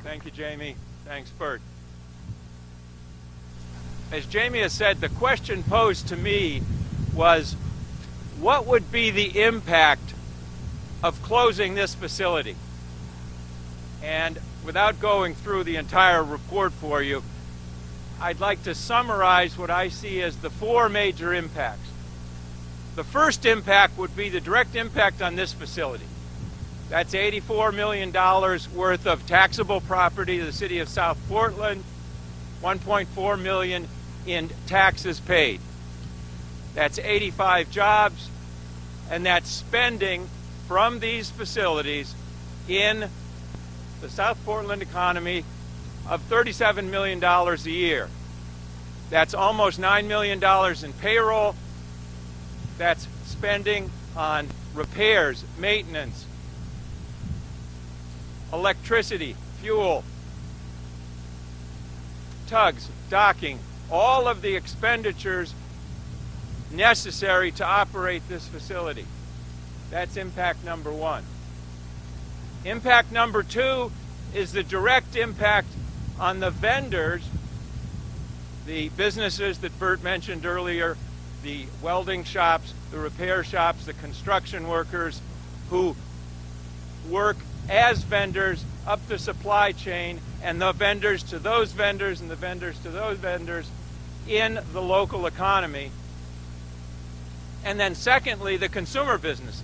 Thank you, Jamie. Thanks, Bert. As Jamie has said, the question posed to me was, what would be the impact of closing this facility? And without going through the entire report for you, I'd like to summarize what I see as the four major impacts. The first impact would be the direct impact on this facility. That's $84 million worth of taxable property to the city of South Portland, $1.4 million in taxes paid. That's 85 jobs, and that's spending from these facilities in the South Portland economy of $37 million a year. That's almost $9 million in payroll. That's spending on repairs, maintenance, electricity, fuel, tugs, docking, all of the expenditures necessary to operate this facility. That's impact number one. Impact number two is the direct impact on the vendors, the businesses that Bert mentioned earlier, the welding shops, the repair shops, the construction workers who work as vendors up the supply chain, and the vendors to those vendors and the vendors to those vendors in the local economy. And then secondly, the consumer businesses.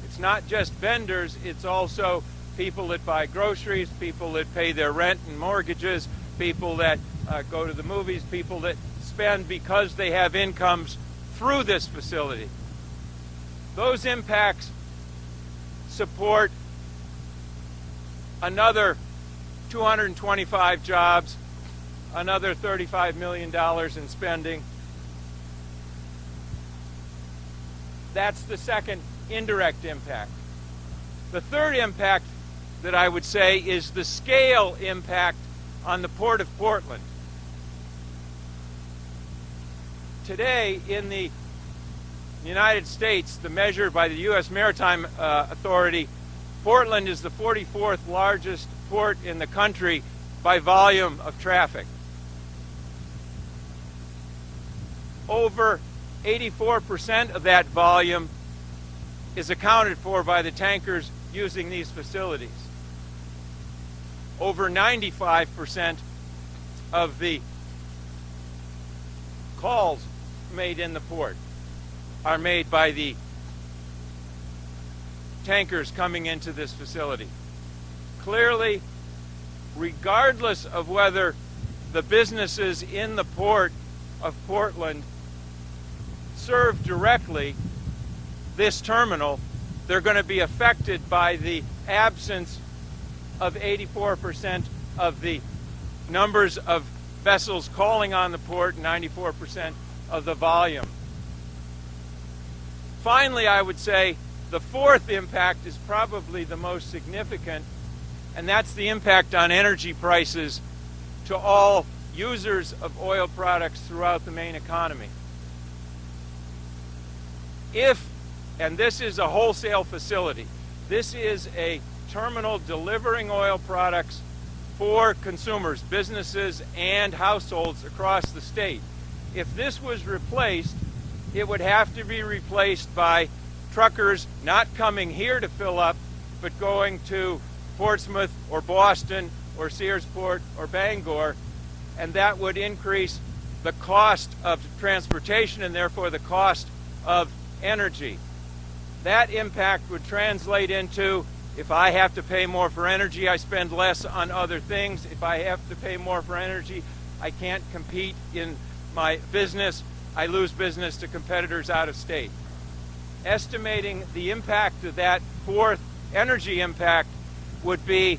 It's not just vendors, it's also people that buy groceries, people that pay their rent and mortgages, people that go to the movies, people that spend because they have incomes through this facility. Those impacts support another 225 jobs, another $35 million in spending. That's the second indirect impact. The third impact that I would say is the scale impact on the Port of Portland. Today in the United States, the measure by the U.S. Maritime Authority, Portland is the 44th largest port in the country by volume of traffic. Over 84% of that volume is accounted for by the tankers using these facilities. Over 95% of the calls made in the port are made by the tankers coming into this facility. Clearly, regardless of whether the businesses in the port of Portland serve directly this terminal, they're going to be affected by the absence of 84% of the numbers of vessels calling on the port, 94% of the volume. Finally, I would say the fourth impact is probably the most significant, and that's the impact on energy prices to all users of oil products throughout the main economy. If, and this is a wholesale facility, this is a terminal delivering oil products for consumers, businesses, and households across the state. If this was replaced, it would have to be replaced by truckers not coming here to fill up, but going to Portsmouth or Boston or Searsport or Bangor, and that would increase the cost of transportation and therefore the cost of energy. That impact would translate into, if I have to pay more for energy, I spend less on other things. If I have to pay more for energy, I can't compete in my business. I lose business to competitors out of state. Estimating the impact of that fourth energy impact would be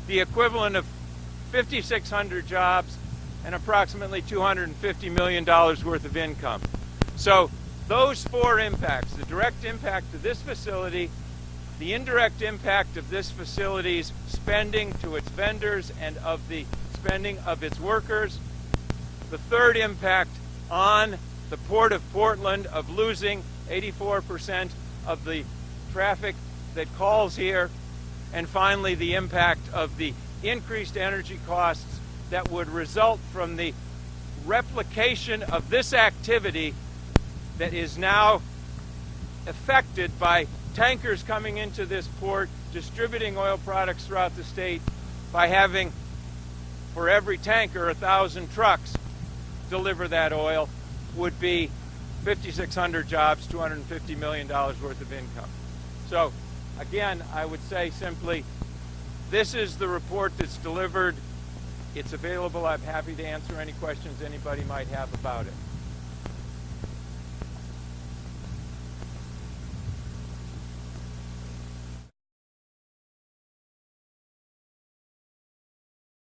the equivalent of 5,600 jobs and approximately $250 million worth of income. So those four impacts, the direct impact of this facility, the indirect impact of this facility's spending to its vendors and of the spending of its workers, the third impact on the Port of Portland of losing 84% of the traffic that calls here, and finally the impact of the increased energy costs that would result from the replication of this activity that is now affected by tankers coming into this port, distributing oil products throughout the state, by having, for every tanker, 1,000 trucks deliver that oil, would be 5,600 jobs, $250 million worth of income. So, again, I would say simply, this is the report that's delivered. It's available. I'm happy to answer any questions anybody might have about it.